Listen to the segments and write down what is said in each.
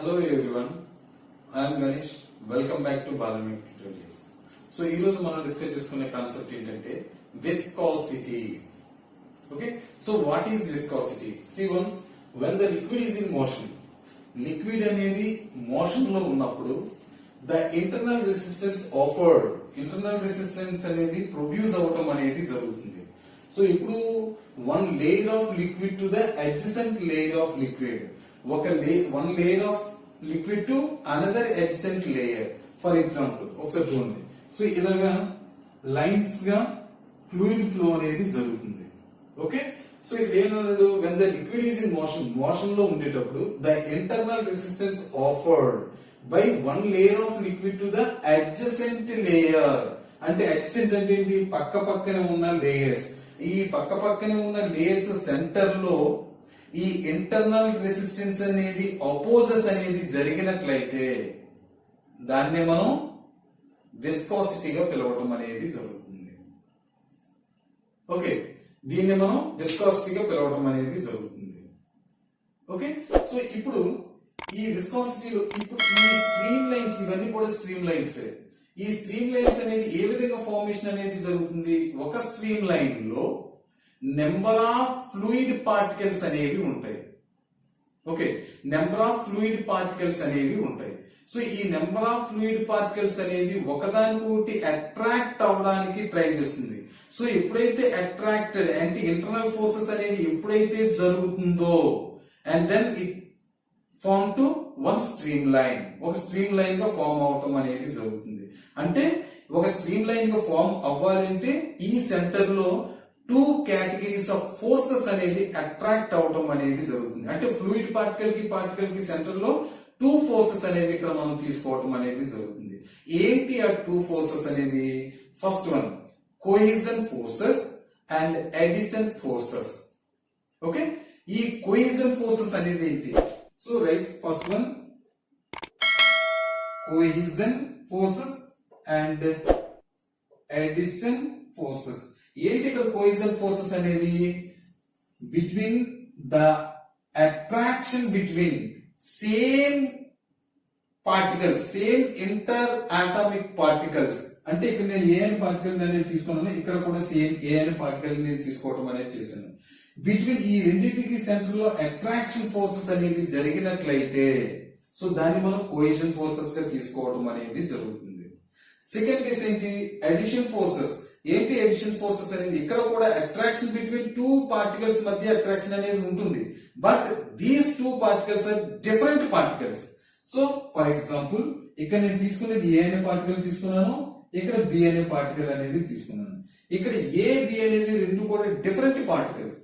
Hello everyone, I am Ganesh. Welcome back to Balamic Tutorials. So ఈ రోజు మనం discuss చేసుకునే కాన్సెప్ట్ ఏంటంటే viscosity. Okay, so what is viscosity? See once when the liquid is in motion, liquid అనేది motion లో ఉన్నప్పుడు the internal resistance offered, internal resistance అనేది produce అవటం అనేది జరుగుతుంది. సో ఇప్పుడు one layer of liquid to the adjacent layer of liquid, one layer of liquid to another adjacent layer. For example, ఒకసారి చూడండి. సో ఇలాగా లైన్స్ గా ఫ్లూయిడ్ ఫ్లో అనేది జరుగుతుంది. ఓకే, సో ఇక్కడ ఏమన్నాడు, when the liquid is in motion, motion లో ఉండేటప్పుడు the internal resistance offered by one layer of liquid to the adjacent layer. అంటే adjacent అంటే ఏంటి, పక్క పక్కన ఉన్న లేయర్స్. ఈ పక్క పక్కనే ఉన్న లేయర్స్ సెంటర్ లో ఈ ఇంటర్నల్ రెసిస్టెన్స్ అనేది అపోజెస్ అనేది జరిగినట్లయితే దాన్నే మనం విస్కాసిటీగా పిలవటం అనేది జరుగుతుంది. ఓకే, దీన్ని మనం విస్కాసిటీగా పిలవటం అనేది జరుగుతుంది. ఓకే, సో ఇప్పుడు ఈ విస్కాసిటీలో ఇప్పుడు ఈ స్ట్రీమ్ లైన్స్, ఇవన్నీ కూడా స్ట్రీమ్ లైన్స్. ఈ స్ట్రీమ్ లైన్స్ అనేది ఏ విధంగా ఫార్మేషన్ అనేది జరుగుతుంది, ఒక స్ట్రీమ్ లైన్ లో నెంబర్ ఆఫ్ ఫ్లూయిడ్ పార్టికల్స్ అనేవి ఉంటాయి. Okay, number of fluid particles అనేవి ఉంటాయి. సో ఈ నెంబర్ ఆఫ్ ఫ్లూయిడ్ పార్టికల్స్ అనేది ఒకదానికొకటి అట్రాక్ట్ అవడానికి ట్రై చేస్తుంది. సో ఎప్పుడైతే అట్రాక్టెడ్ అంటే ఇంటర్నల్ ఫోర్సెస్ అనేది ఎప్పుడైతే జరుగుతుందో and then it form to one stream line, ఒక స్ట్రీమ్ లైన్ గా ఫార్మ్ అవటం అనేది జరుగుతుంది. అంటే ఒక స్ట్రీమ్ లైన్ గా ఫార్మ్ అవ్వాలంటే ఈ సెంటర్ లో టూ కేటగిరీస్ ఆఫ్ ఫోర్సెస్ అనేది అట్రాక్ట్ అవటం అనేది జరుగుతుంది. అంటే ఫ్లూయిడ్ పార్టికల్ కి సెంటర్ లో టూ ఫోర్సెస్ అనేది ఇక్కడ మనం తీసుకోవటం అనేది జరుగుతుంది. ఏంటి ఆ టూ ఫోర్సెస్ అనేది? First one cohesion forces and adhesion forces. Okay, ఈ కోహిజన్ ఫోర్సెస్ అనేది ఏంటి? So right, first one cohesion forces and adhesion forces. ఏంటి ఇక్కడ కోహిజన్ ఫోర్సెస్ అనేది? Between the attraction between same particles, same interatomic particles. అంటే ఇక్కడ నేను ఏ అనే పార్టికల్ అనేది తీసుకున్నాను, ఇక్కడ కూడా సేమ్ ఏ అనే పార్టికల్ నేను తీసుకోవడం అనేది చేశాను. బిట్వీన్ ఈ రెండింటికి సెంటర్ లో అట్రాక్షన్ ఫోర్సెస్ అనేది జరిగినట్లయితే సో దాన్ని మనం కోహిజన్ ఫోర్సెస్ గా తీసుకోవడం అనేది జరుగుతుంది. సెకండ్ కేసు ఏంటి? Adhesion forces. ఏంటి అడిషన్ ఫోర్సెస్ అనేది? ఇక్కడ కూడా అట్రాక్షన్ బిట్వీన్ టూ పార్టికల్స్ మధ్య అట్రాక్షన్ అనేది ఉంటుంది, but these two particles are different particles. So for example ఇక్కడ నేను తీసుకునేది ఏ అనే పార్టికల్ తీసుకున్నాను, ఇక్కడ బి అనే పార్టికల్ అనేది తీసుకున్నాను. ఇక్కడ ఏ బి అనేది రెండు కూడా డిఫరెంట్ పార్టికల్స్.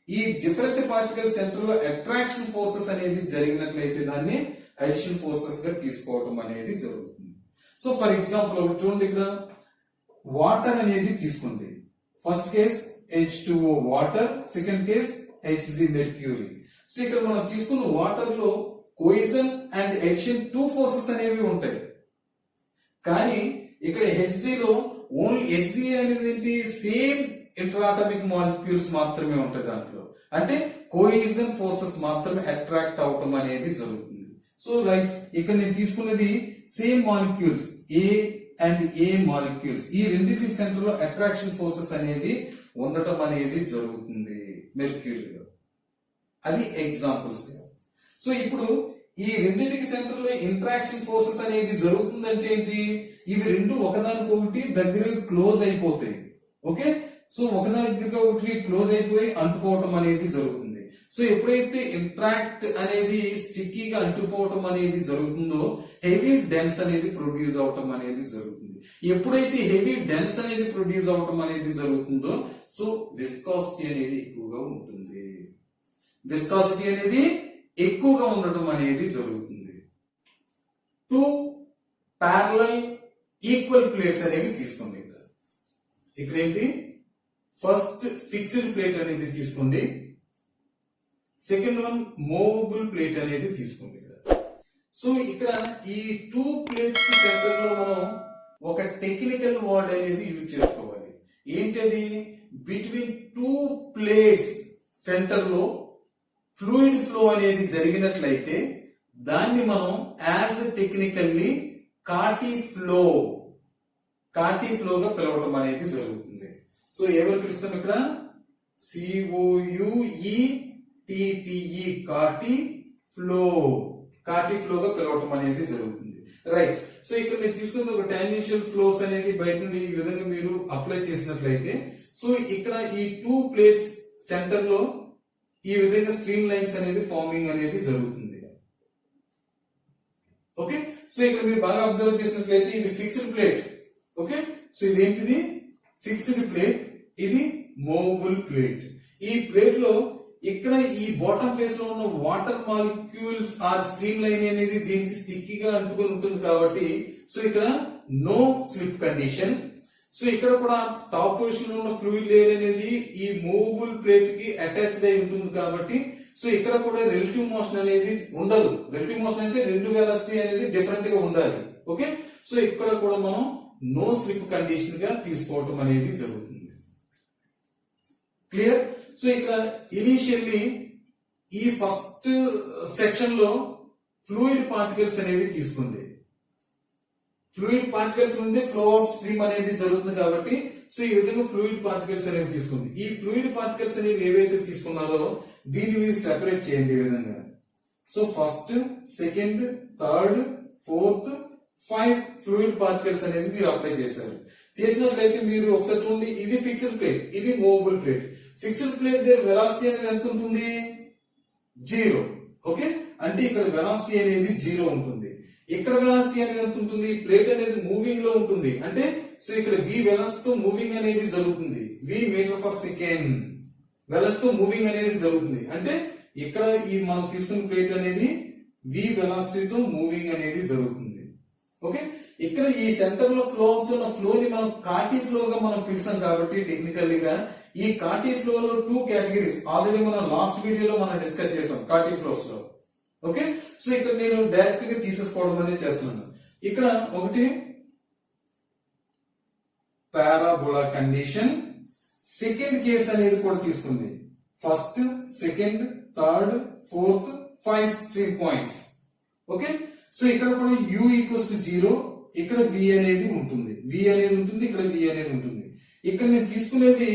ఈ డిఫరెంట్ పార్టికల్ సెంటర్ లో అట్రాక్షన్ ఫోర్సెస్ అనేది జరిగినట్లయితే దాన్ని అడిషన్ ఫోర్సెస్ గా తీసుకోవడం అనేది జరుగుతుంది. సో ఫర్ ఎగ్జాంపుల్ చూడండి, ఇక్కడ వాటర్ అనేది తీసుకుంది. First case H2O water, second case Hg mercury. So ఇక్కడ మనం తీసుకున్న వాటర్ లో కోయిజన్ అండ్ అడిషన్ టూ ఫోర్సెస్ అనేవి ఉంటాయి. కానీ ఇక్కడ Hg లో ఓన్లీ Hg అనేది ఏంటి, సేమ్ ఇంటరాటమిక్ మాలిక్యూల్స్ మాత్రమే ఉంటాయి దాంట్లో. అంటే కోయిజన్ ఫోర్సెస్ మాత్రమే అట్రాక్ట్ అవటం అనేది జరుగుతుంది. సో రైట్, ఇక్కడ నేను తీసుకున్నది same molecules A and A molecules, ఈ రెండింటి సెంటర్ లో అట్రాక్షన్ ఫోర్సెస్ అనేది ఉండటం అనేది జరుగుతుంది మెర్క్యూరీలో. అది ఎగ్జాంపుల్స్. సో ఇప్పుడు ఈ రెండింటికి సెంటర్ లో ఇంట్రాక్షన్ ఫోర్సెస్ అనేది జరుగుతుందంటే ఏంటి, ఇవి రెండు ఒకదానికొకటి దగ్గర క్లోజ్ అయిపోతాయి. ఓకే, సో ఒకదాని దగ్గర ఒకటి క్లోజ్ అయిపోయి అంటుకోవటం అనేది జరుగుతుంది. సో ఎప్పుడైతే ఇంట్రాక్ట్ అనేది స్టిక్కీగా అంటుకోవటం అనేది జరుగుతుందో హెవీ డెన్స్ అనేది ప్రొడ్యూస్ అవటం అనేది జరుగుతుంది. ఎప్పుడైతే హెవీ డెన్స్ అనేది ప్రొడ్యూస్ అవటం అనేది జరుగుతుందో సో విస్కాసిటీ అనేది ఎక్కువగా ఉంటుంది. విస్కాసిటీ అనేది ఎక్కువగా ఉండటం అనేది జరుగుతుంది. టూ ప్యారలల్ ఈక్వల్ ప్లేట్స్ అనేవి తీసుకోండి. ఇక్కడ ఏంటి, ఫస్ట్ ఫిక్స్డ్ ప్లేట్ అనేది తీసుకోండి, సెకండ్ వన్ మూవబుల్ ప్లేట్ అనేది తీసుకోండి. సో ఇక్కడ ఈ టూ ప్లేట్స్ సెంటర్ లో మనం ఒక టెక్నికల్ వర్డ్ అనేది యూజ్ చేసుకోవాలి. ఏంటది? బిట్వీన్ టూ ప్లేట్స్ సెంటర్ లో ఫ్లూయిడ్ ఫ్లో అనేది జరిగినట్లయితే దాన్ని మనం యాజ్ టెక్నికల్లీ కాటి ఫ్లోగా పిలవటం అనేది జరుగుతుంది. సో ఎవరు పిలుస్తాం ఇక్కడ COUETTE కాటి ఫ్లోగా పిలవటం అనేది జరుగుతుంది. రైట్. సో ఇక్కడ మీరు తీసుకున్న ఒక టాంజెన్షియల్ ఫ్లోస్ అనేది బయట నుండి ఈ విధంగా మీరు అప్లై చేసినట్లయితే సో ఇక్కడ ఈ 2 ప్లేట్స్ సెంటర్ లో ఈ విధంగా స్ట్రీమ్ లైన్స్ అనేది ఫార్మింగ్ అనేది జరుగుతుంది. ఓకే. సో ఇక్కడ మీరు బాగా అబ్జర్వ్ చేసినట్లయితే ఇది ఫిక్స్డ్ ప్లేట్. ఓకే. సో ఇది ఏంటిది ఫిక్స్డ్ ప్లేట్, ఇది మూవబుల్ ప్లేట్. ఈ ప్లేట్ లో ఇక్కడ ఈ బాటమ్ ఫేస్ లో ఉన్న water molecules are stream line అనేది దీనికి స్టిక్కీగా అంటుకొని ఉంటుంది కాబట్టి సో ఇక్కడ నో స్లిప్ కండిషన్. సో ఇక్కడ కూడా టాప్ పొజిషన్ లో ఉన్న ఫ్లూయిడ్ లేయర్ అనేది ఈ మూవబుల్ ప్లేట్ కి అటాచ్డ్ అయి ఉంటుంది కాబట్టి సో ఇక్కడ కూడా రిలేటివ్ మోషన్ అనేది ఉండదు. రిలేటివ్ మోషన్ అంటే రెండు వెలాసిటీ అనేది డిఫరెంట్ గా ఉండాలి. ఓకే. సో ఇక్కడ కూడా మనం నో స్లిప్ కండిషన్ గా తీసుకోవటం అనేది జరుగుతుంది. క్లియర్. సో ఇక్కడ ఇనిషియల్లీ ఈ ఫస్ట్ సెక్షన్ లో ఫ్లూయిడ్ పార్టికల్స్ అనేవి తీసుకుంది. ఫ్లూయిడ్ పార్టికల్స్ నుండి ఫ్లో ఆఫ్ స్ట్రీమ్ అనేది జరుగుతుంది కాబట్టి సో ఈ విధంగా ఫ్లూయిడ్ పార్టికల్స్ అనేవి తీసుకుంది. ఈ ఫ్లూయిడ్ పార్టికల్స్ అనేవి ఏవైతే తీసుకున్నారో దీన్ని మీరు సెపరేట్ చేయండి ఈ విధంగా. So first, second, third, fourth, 5 fluid particles అనేది మీరు అప్లై చేశారు. చేసినట్లయితే మీరు ఒకసారి చూడండి, ఇది ఫిక్స్డ్ ప్లేట్, ఇది మూవబుల్ ప్లేట్. ఫిక్స్డ్ ప్లేట్ దగ్గర వెలాసిటీ అనేది ఎంత ఉంటుంది? 0. ఓకే. అంటే ఇక్కడ వెలాసిటీ అనేది 0 ఉంటుంది. ఇక్కడ వెలాసిటీ అనేది ఎంత ఉంటుంది? ప్లేట్ అనేది మూవింగ్ లో ఉంటుంది. అంటే సో ఇక్కడ v వెలాసిటీ తో మూవింగ్ అనేది జరుగుతుంది. v metre per second velocity తో మూవింగ్ అనేది జరుగుతుంది. అంటే ఇక్కడ ఈ మనం తీసుకున్న ప్లేట్ అనేది v వెలాసిటీతో మూవింగ్ అనేది జరుగుతుంది. ఓకే. ఇక్కడ ఈ సెంటర్ లో ఫ్లో అవుతున్న ఫ్లో ని మనం కాటి ఫ్లో గా మనం పిలిచాం కాబట్టి టెక్నికల్లీగా ఈ కాటి ఫ్లో లో 2 కేటగిరీస్ ఆల్రెడీ మనం లాస్ట్ వీడియోలో మనం డిస్కస్ చేసాం కాటి ఫ్లోస్ లో. ఓకే. సో ఇక్కడ నేను డైరెక్ట్ గా తీసేసుకోవడం అనేది చేస్తున్నాను. ఇక్కడ ఒకటి పారాబోలా కండిషన్, సెకండ్ కేస్ అనేది కూడా తీసుకుంది. First, second, third, fourth, 5 stream points. Okay. So ఇక్కడ కూడా u ఈక్వల్స్ టు 0, ఇక్కడ v అనేది ఉంటుంది, ఇక్కడ v అనేది ఉంటుంది. ఇక్కడ నేను తీసుకునేది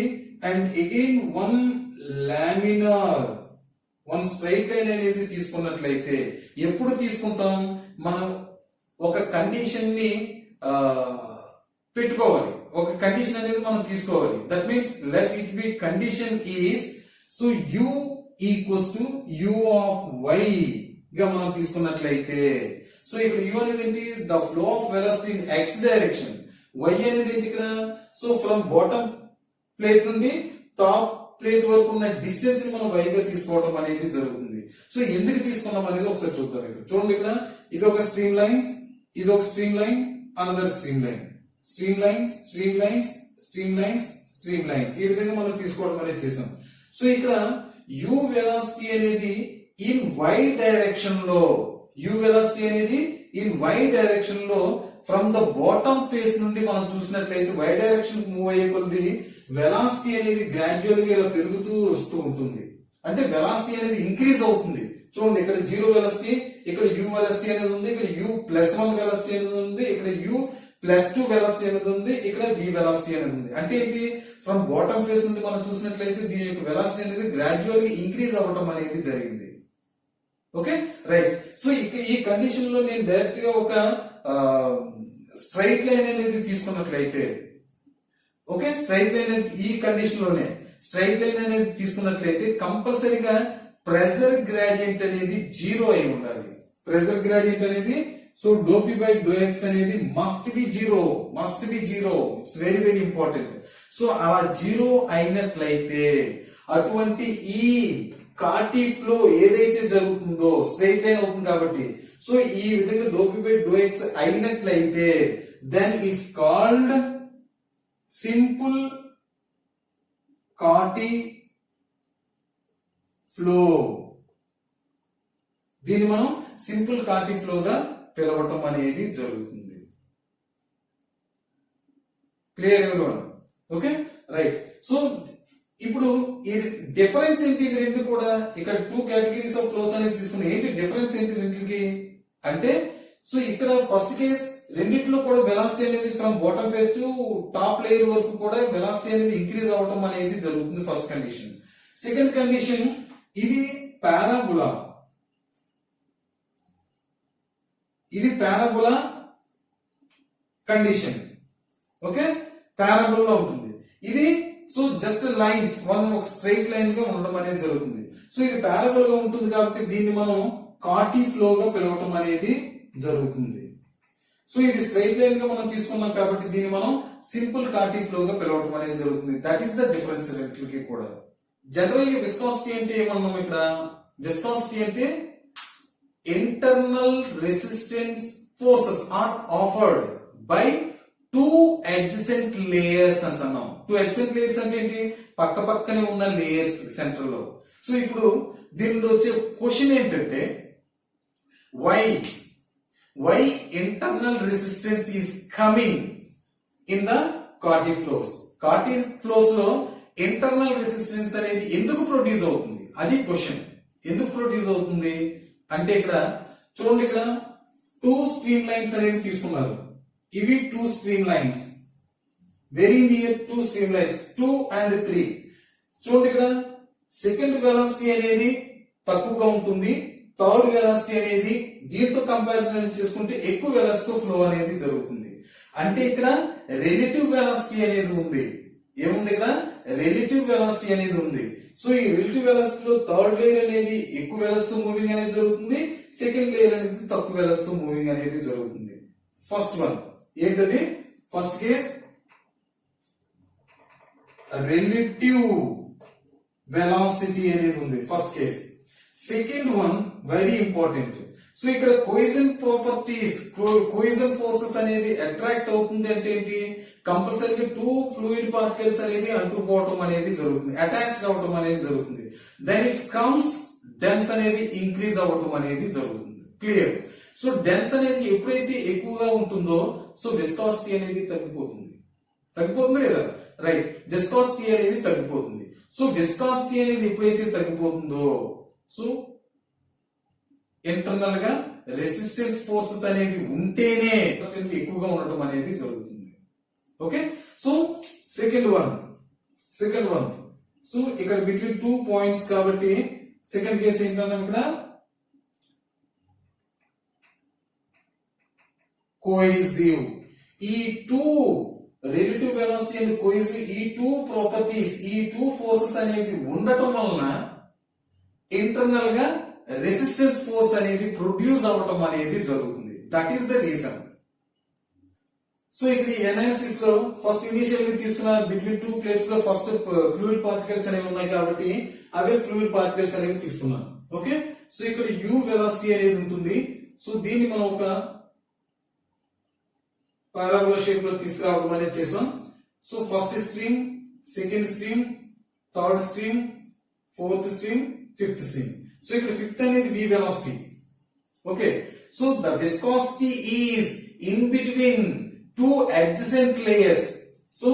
and again 1 laminar 1 straight line అనేది తీసుకున్నట్లయితే ఎప్పుడు తీసుకుంటాం? మనం ఒక కండిషన్ ని పెట్టుకోవాలి, ఒక కండిషన్ అనేది మనం తీసుకోవాలి. That means let it be condition is so u equals to u of y గా మనం తీసుకున్నట్లయితే సో ఇక్కడ u అనేది ఏంటి? The flow of velocity in x direction. y అనేది ఏంటి ఇక్కడ? సో ఫ్రమ్ బాటమ్ ప్లేట్ నుండి టాప్ ప్లేట్ వరకు ఉన్న డిస్టెన్స్ ని మనం y గా తీసుకోవడం అనేది జరుగుతుంది. సో ఎందుకు తీసుకున్నాం అనేది ఒకసారి చూద్దాం. చూడండి, ఇక్కడ ఇది ఒక స్ట్రీమ్ లైన్, ఇది ఒక stream line, another stream line, stream lines, stream lines, stream lines, stream lines, ఈ విధంగా మనం తీసుకోవడం అనేది చేసాం. సో ఇక్కడ u వెలాసిటీ అనేది ఇన్ y డైరెక్షన్ లో, u వెలాసిటీ అనేది ఇన్ y డైరెక్షన్ లో ఫ్రమ్ ద బాటమ్ ఫేస్ నుండి మనం చూసినట్లయితే y డైరెక్షన్ మూవ్ అయ్యే కొద్ది వెలాసిటీ అనేది గ్రాడ్యువల్ గా ఇలా పెరుగుతూ వస్తూ ఉంటుంది. అంటే వెలాసిటీ అనేది ఇంక్రీజ్ అవుతుంది. చూడండి, ఇక్కడ 0 వెలాసిటీ, ఇక్కడ u వెలాసిటీ అనేది ఉంది, ఇక్కడ u+1 వెలాసిటీ అనేది ఉంది, ఇక్కడ u+2 వెలాసిటీ అనేది ఉంది, ఇక్కడ v వెలాసిటీ అనేది ఉంది. అంటే ఏంటి? ఫ్రమ్ బాటమ్ ఫేస్ నుండి మనం చూసినట్లయితే దీని యొక్క వెలాసిటీ అనేది గ్రాడ్యువల్ గా ఇంక్రీజ్ అవ్వటం అనేది జరిగింది. Okay, right. సో ఈ కండిషన్ లో నేను డైరెక్ట్ గా ఒక స్ట్రైట్ లైన్ అనేది తీసుకున్నట్లయితే, ఓకే, స్ట్రైట్ లైన్ అనేది ఈ కండిషన్ లోనే స్ట్రైట్ లైన్ అనేది తీసుకున్నట్లయితే కంపల్సరీగా ప్రెజర్ గ్రేడియంట్ అనేది 0 అయి ఉండాలి. ప్రెజర్ గ్రేడియంట్ అనేది సో ∂P/∂x అనేది must be zero. It's very very important. So అలా 0 అయినట్లయితే అటువంటి ఈ కాటి ఫ్లో ఏదైతే జరుగుతుందో స్ట్రైట్ లైన్ అవుతుంది కాబట్టి సో ఈ విధంగా ∂P/∂x అయినట్లయితే then it's called simple Kati flow. దీన్ని మనం సింపుల్ కాటి ఫ్లో గా పిలవటం అనేది జరుగుతుంది. Clear everyone? Okay, right. So ఇప్పుడు ఈ డిఫరెన్స్ ఏంటి ఇది రెండు కూడా ఇక్కడ టూ కేటగిరీస్ ఆఫ్ ఫ్లోస్ అనేది తీసుకున్నాం. ఏంటి డిఫరెన్స్ ఏంటి రెండింటికి అంటే సో ఇక్కడ ఫస్ట్ కేస్ రెండిట్లో కూడా వెలాసిటీ అనేది from bottom face to top layer వరకు కూడా వెలాసిటీ అనేది ఇంక్రీజ్ అవడం అనేది జరుగుతుంది ఫస్ట్ కండిషన్. సెకండ్ కండిషన్ ఇది పారాబోలా, ఇది పారాబోలా కండిషన్. ఓకే, పారాబోలా ఉంటుంది ఇది. సో జస్ట్ లైన్స్ వన్ ఒక స్ట్రైట్ లైన్ గా ఉండడం అనేది జరుగుతుంది. సో ఇది పారాబోల్ గా ఉంటుంది కాబట్టి దీన్ని మనం కార్టీ ఫ్లో గా పిలవటం అనేది జరుగుతుంది. సో ఇది స్ట్రైట్ లైన్ గా మనం తీసుకున్నాం కాబట్టి దీన్ని మనం సింపుల్ కార్టీ ఫ్లో గా పిలవటం అనేది జరుగుతుంది. దట్ ఈస్ ద డిఫరెన్స్ రెండింటికి కూడా. జనరల్ గా విస్కాసిటీ అంటే ఏమన్నాం ఇక్కడ? విస్కాసిటీ అంటే internal resistance forces are offered by two adjacent layers అని అన్నాం. టూ అడ్జసెంట్ లేయర్స్ అంటే ఏంటి? పక్క పక్కనే ఉన్న లేయర్స్ సెంటర్ లో. సో ఇప్పుడు దీనిలో వచ్చే క్వశ్చన్ ఏంటంటే why internal resistance is coming in the Carty flows. Carty flows లో ఇంటర్నల్ రెసిస్టెన్స్ అనేది ఎందుకు ప్రొడ్యూస్ అవుతుంది అది క్వశ్చన్. ఎందుకు ప్రొడ్యూస్ అవుతుంది అంటే ఇక్కడ చూడండి, ఇక్కడ టూ స్ట్రీమ్ లైన్స్ అనేవి తీసుకున్నారు. ఇవి two stream lines, very near two stream lines 2 and 3. చూడండి ఇక్కడ సెకండ్ వెలాసిటీ అనేది తక్కువగా ఉంటుంది, థర్డ్ వెలాసిటీ అనేది దీంతో కంపారిజన్ చేసుకుంటే ఎక్కువ వెలాసిటీ ఫ్లో అనేది జరుగుతుంది. అంటే ఇక్కడ రిలేటివ్ వెలాసిటీ అనేది ఉంది. ఏముంది ఇక్కడ? రిలేటివ్ వెలాసిటీ అనేది ఉంది. సో ఈ రిలేటివ్ వెలాసిటీలో థర్డ్ లేయర్ అనేది ఎక్కువ వెలాసిటీ మూవింగ్ అనేది జరుగుతుంది, సెకండ్ లేయర్ అనేది తక్కువ వెలాసిటీ మూవింగ్ అనేది జరుగుతుంది. ఫస్ట్ వన్ ఏంటది? ఫస్ట్ కేస్ రిలేటివ్ వెలాసిటీ అనేది ఉంది first case. Second one very important. So ఇక్కడ కోయిజన్ ప్రాపర్టీస్, కోయిజన్ ఫోర్సెస్ అనేది అట్రాక్ట్ అవుతుంది అంటే ఏంటి? కంపల్సరీగా టూ ఫ్లూయిడ్ పార్టికల్స్ అనేది అంటుకోవటం అనేది జరుగుతుంది, అటాచ్ అవటం అనేది జరుగుతుంది. దెన్ ఇట్స్ కమ్స్ డెన్స్ అనేది ఇంక్రీజ్ అవటం అనేది జరుగుతుంది. క్లియర్? సో డెన్స్ అనేది ఎప్పుడైతే ఎక్కువగా ఉంటుందో సో విస్కాసిటీ అనేది తగ్గిపోతుంది. తగ్గిపోతుంది కదా? రైట్, విస్కాసిటీ అనేది తగ్గిపోతుంది. సో విస్కాసిటీ అనేది ఎప్పుడైతే తగ్గిపోతుందో సో ఇంటర్నల్ గా రెసిస్టెన్స్ ఫోర్సెస్ అనేది ఉంటేనే ఎక్కువగా ఉండటం అనేది జరుగుతుంది. Okay, so second one so ఇక్కడ బిట్వీన్ 2 పాయింట్స్ కాబట్టి సెకండ్ కేసు ఏంటన్నాం ఇక్కడ కోహెసివ్. ఈ two relative velocity and cohesive, ఈ టూ ప్రాపర్టీస్, ఈ టూ ఫోర్సెస్ అనేది ఉండటం వలన ఇంటర్నల్ గా రెసిస్టెన్స్ ఫోర్స్ అనేది ప్రొడ్యూస్ అవటం అనేది జరుగుతుంది. That is the reason. So ఇక్కడ ఈ అనాలిసిస్ లో ఫస్ట్ ఇనిషియల్ గా తీసుకున్న బిట్వీన్ టూ ప్లేట్స్ లో ఫస్ట్ ఫ్లూయిడ్ పార్టికల్స్ అనేవి ఉన్నాయి కాబట్టి అవే ఫ్లూయిడ్ పార్టికల్స్ అనేవి తీసుకున్నాను. ఓకే, సో ఇక్కడ యూ వెలాసిటీ అనేది ఉంటుంది. సో దీన్ని మనం ఒక పారాబోలా షేప్ లో తీసుకురావడం అనేది చేసాం. So first stream, second stream, third stream, fourth stream, fifth stream. So ఇక్కడ ఫిఫ్త్ అనేది v velocity. Okay, so the viscosity is in between two adjacent layers. So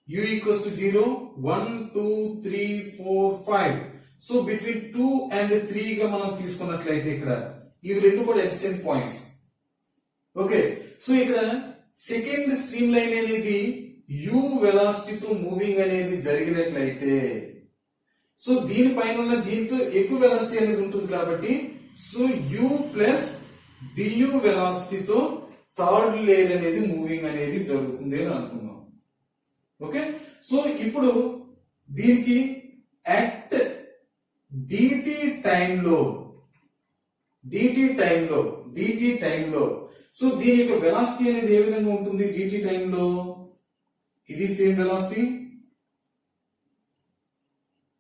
u equals to 0, 1, 2, 3, 4, 5. So between 2 and 3 గా మనం తీసుకున్నట్లయితే ఇక్కడ ఇవి రెండు కూడా adjacent points. Okay, so ఇక్కడ సెకండ్ స్ట్రీమ్ లైన్ అనేది u వెలాసిటీతో మూవింగ్ అనేది జరిగినట్లయితే సో దీనిపైన ఉన్న దీంతో ఎక్కువ వెలాసిటీ అనేది ఉంటుంది కాబట్టి సో u ప్లస్ du వెలాసిటీతో థర్డ్ లేయర్ అనేది మూవింగ్ అనేది జరుగుతుంది అని అనుకున్నాం. ఓకే, సో ఇప్పుడు దీనికి అట్ dt టైంలో సో దీని యొక్క వెలాసిటీ అనేది ఏ విధంగా ఉంటుంది? dt టైంలో ఇది same velocity.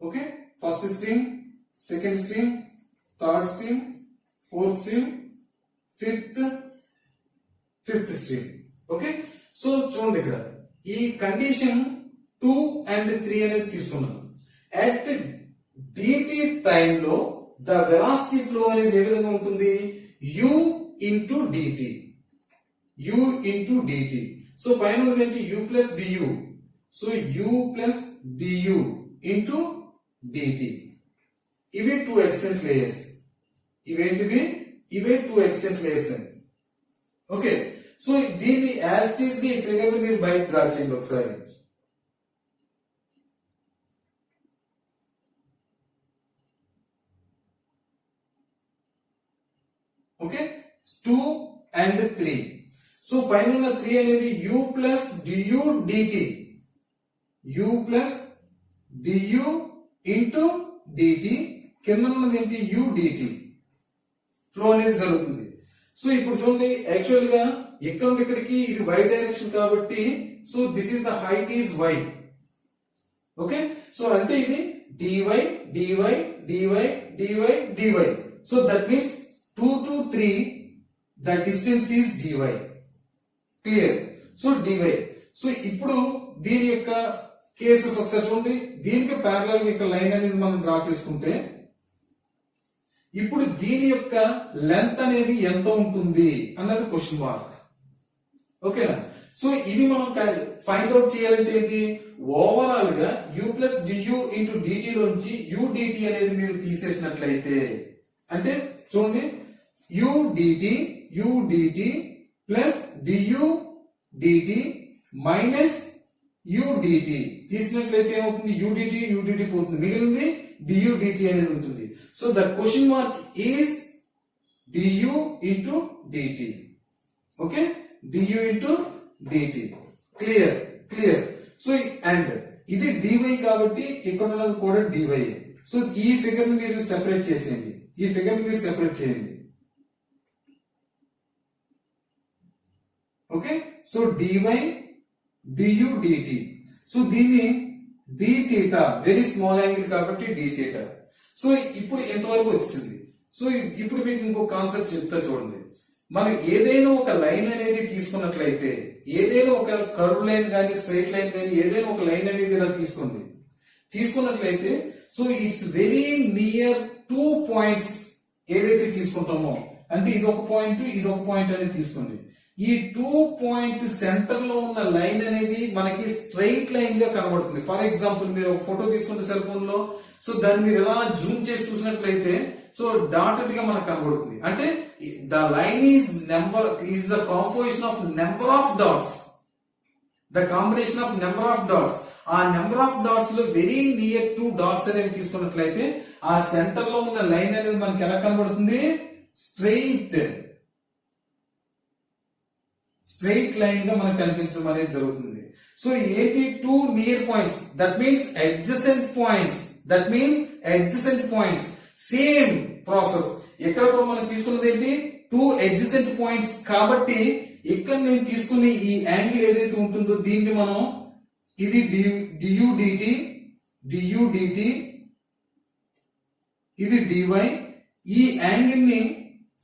Okay, first stream, second stream, third stream, fourth stream, fifth stream. Okay, so చూడండి ఇక్కడ ఈ కండిషన్ 2 and 3 అనేది తీసుకున్నాం. అట్ dt టైంలో ద వెలాసిటీ ఫ్లో అనేది ఏ విధంగా ఉంటుంది? u into dt. సో పైన ఉన్నది ఏంటి? u plus du. So u plus du into dt. ఇవి 2 adjacent layers. ఇవేంటివి? ఇవే 2 adjacent layers అని. ఓకే, సో దీన్ని యాజ్ ఇట్ ఈస్ గా ఈ ఫిగర్ మీరు బయట డ్రా చేయండి ఒకసారి. Okay, 2 and 3. సో పైన ఉన్న 3 అనేది u plus du dt, u plus du into dt, కింద ఉన్నది ఏంటి? u dt ఫ్లో అనేది జరుగుతుంది. సో ఇప్పుడు చూడండి, యాక్చువల్ గా ఇక్కడ నుండి ఇక్కడికి ఇది y డైరెక్షన్ కాబట్టి, so this is the height is y. Okay, so అంటే ఇది dy dy dy dy dy. So that means 2 to 3 the distance is dy. Clear? So dy. So ఇప్పుడు దీని యొక్క కేసెస్ ఒకసారి చూడండి. దీనికి ప్యారలల్ గా లైన్ అనేది మనం డ్రా చేసుకుంటే, ఇప్పుడు దీని యొక్క లెంత్ అనేది ఎంత ఉంటుంది అన్నది క్వశ్చన్ మార్క్. ఓకేనా? సో ఇది మనం ఫైండ్ అవుట్ చేయాలంటే ఏంటి? ఓవరాల్ గా u plus du into dt లోంచి u dt అనేది మీరు తీసేసినట్లయితే, అంటే చూడండి, u dt plus du dt minus u dt తీసినట్లయితే ఏమవుతుంది? u dt పోతుంది, మిగిలింది du dt అనేది ఉంటుంది. So the question mark is du into dt. Okay, du into dt. Clear? Clear. So and ఇది dy కాబట్టి ఇక్కడ ఉన్నది కూడా dy. సో ఈ ఫిగర్ ని మీరు సెపరేట్ చేసేయండి, ఈ ఫిగర్ ని మీరు సెపరేట్ చేయండి. Okay, so dy du dt. So దీన్ని d theta, very small angle కాబట్టి d theta. సో ఇప్పుడు ఎంతవరకు వచ్చింది? సో ఇప్పుడు మీకు ఇంకో కాన్సెప్ట్ చెప్తా చూడండి. మనం ఏదైనా ఒక లైన్ అనేది తీసుకున్నట్లయితే, ఏదైనా ఒక కర్వ్ లైన్ కానీ స్ట్రైట్ లైన్ కానీ ఏదైనా ఒక లైన్ అనేది ఇలా తీసుకున్నట్లయితే, so it's very near 2 points ఏదైతే తీసుకుంటామో, అంటే ఇది ఒక పాయింట్ ఇది ఒక పాయింట్ అనేది తీసుకోండి. ఈ 2 పాయింట్ సెంటర్ లో ఉన్న లైన్ అనేది మనకి స్ట్రైట్ లైన్ గా కనబడుతుంది. ఫర్ ఎగ్జాంపుల్, మీరు ఒక ఫోటో తీసుకుంటే సెల్ ఫోన్ లో, సో దాన్ని మీరు ఎలా జూమ్ చేసి చూసినట్లయితే, సో డాటెడ్ గా మనకు కనబడుతుంది. అంటే the line is the composition of number of dots, the combination of number of dots. ఆ నెంబర్ ఆఫ్ డాట్స్ లో వెరీ నియర్ 2 డాట్స్ అనేవి తీసుకున్నట్లయితే, ఆ సెంటర్ లో ఉన్న లైన్ అనేది మనకి ఎలా కనబడుతుంది? స్ట్రైట్ లైన్ గా మనకు కనిపించడం అనేది జరుగుతుంది. సో ఏంటి? 2 near points, that means adjacent points. Same process ఎక్కడ కూడా మనం తీసుకున్నది ఏంటి? 2 అడ్జసెంట్ పాయింట్స్ కాబట్టి, ఇక్కడ నేను తీసుకునే ఈ యాంగిల్ ఏదైతే ఉంటుందో దీన్ని మనం, ఇది du dt, ఇది dy. ఈ యాంగిల్ ని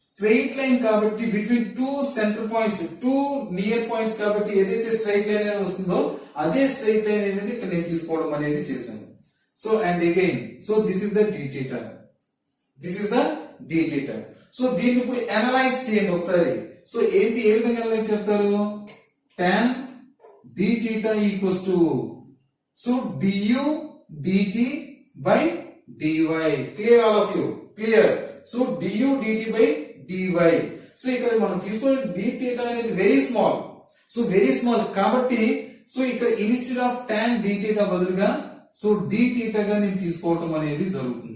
స్ట్రైట్ లైన్ కాబట్టి between 2 centre points, 2 near points కాబట్టి ఏదైతే స్ట్రైట్ లైన్ అనేది వస్తుందో అదే స్ట్రైట్ లైన్ అనేది ఇక్కడ నేను తీసుకోవడం అనేది చేశాను. So and again, so this is the d theta. So దీన్ని ఇప్పుడు అనలైజ్ చేయండి ఒకసారి. సో ఏంటి, ఏ విధంగా అనలైజ్ చేస్తారు? tan d theta equals to, so du dt by dy. Clear all of you? Clear. So du dt by dy. So ఇక్కడ మనం తీసుకునే d theta అనేది వెరీ స్మాల్ కాబట్టి, సో ఇక్కడ instead of tan d theta బదులుగా so d theta గా నేను తీసుకోవటం అనేది జరుగుతుంది.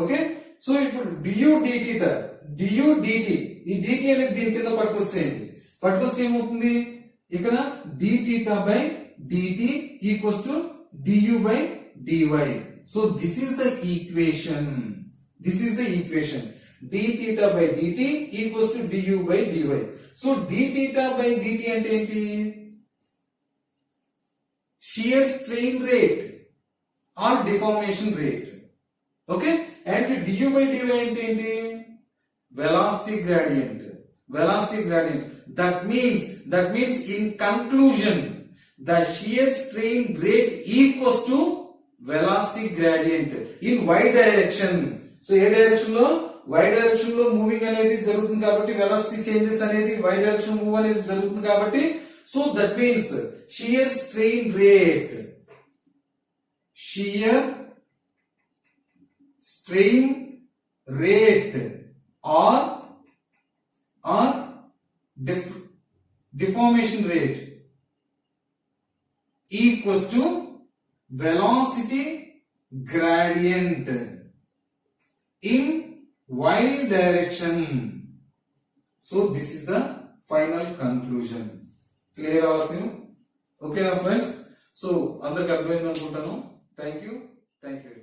ఓకే, సో ఇప్పుడు du dt ఈ dt అనేది దీని కింద పట్టుకొస్తే ఏమవుతుంది? ఇక్కడ d theta by dt equals to du by dy. So this is the equation. d theta by dt equals to du by dy. So d theta by dt అంటే ఏంటి? shear strain rate or deformation rate. Okay, and du by dy అంటే ఏంటి? velocity gradient. That means in conclusion, the shear strain rate equals to velocity gradient in y direction. So A direction లో? y direction లో moving అనేది జరుగుతుంది కాబట్టి, velocity changes అనేది y direction move అనేది జరుగుతుంది కాబట్టి, So that means shear strain rate, shear strain rate or deformation rate equals to velocity gradient in y direction. So this is the final conclusion. Clear all of you? Okay now friends. So అందరికి అర్థమైంది అనుకుంటాను. Thank you.